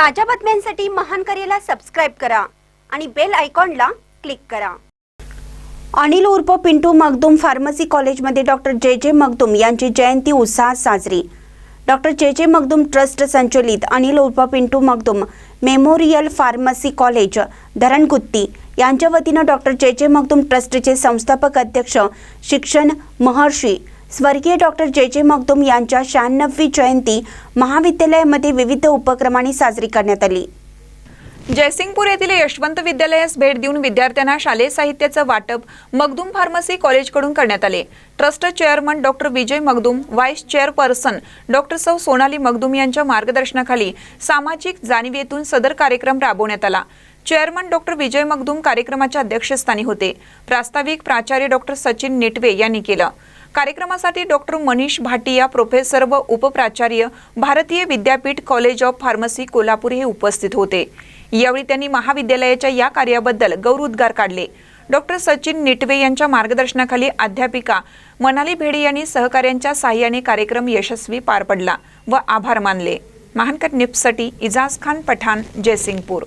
ताज्या बातम्यांसाठी महान करेला सबस्क्राइब करा आणि बेल आयकॉनला क्लिक करा। अनिल उर्फ पिंटू मखदूम फार्मसी कॉलेजमध्ये डॉक्टर जे मखदूम यांची जयंती उत्साहात साजरी। डॉक्टर जे मखदूम ट्रस्ट संचलित अनिल उर्फ Pintu Makhdoom memorial pharmacy college Dharangutti यांच्या वतीने डॉक्टर जे मखदूम ट्रस्टचे संस्थापक अध्यक्ष शिक्षण महर्षी स्वर्गीय डॉक्टर जे मखदूम यांच्या 96वी जयंती महाविद्यालयामध्ये विविध उपक्रमांनी साजरी करण्यात आली। जयसिंगपूर येथील यशवंत विद्यालयास भेट देऊन विद्यार्थ्यांना शालेय साहित्याचे वाटप मखदूम फार्मसी कॉलेजकडून करण्यात आले। ट्रस्ट चेअरमन डॉक्टर विजय मखदूम, व्हाईस चेअरपर्सन डॉक्टर सौ सोनाली मखदूम यांच्या मार्गदर्शनाखाली सामाजिक जाणीवेतून सदर कार्यक्रम राबवण्यात आला। चेअरमन डॉक्टर विजय मखदूम कार्यक्रमाच्या अध्यक्षस्थानी होते। प्रास्ताविक प्राचार्य डॉक्टर सचिन नेटवे यांनी केलं। कार्यक्रमासाठी डॉक्टर मनीष भाटिया, प्रोफेसर व उपप्राचार्य, भारतीय विद्यापीठ कॉलेज ऑफ फार्मसी कोल्हापूर हे उपस्थित होते। यावेळी त्यांनी महाविद्यालयाच्या या कार्याबद्दल गौरवोद्गार काढले। डॉक्टर सचिन नेटवे यांच्या मार्गदर्शनाखाली अध्यापिका मनाली भेडे यांनी सहकार्यांच्या साहाय्याने कार्यक्रम यशस्वी पार पडला व आभार मानले। महानकर न्यूजसाठी इजाज खान पठाण, जयसिंगपूर।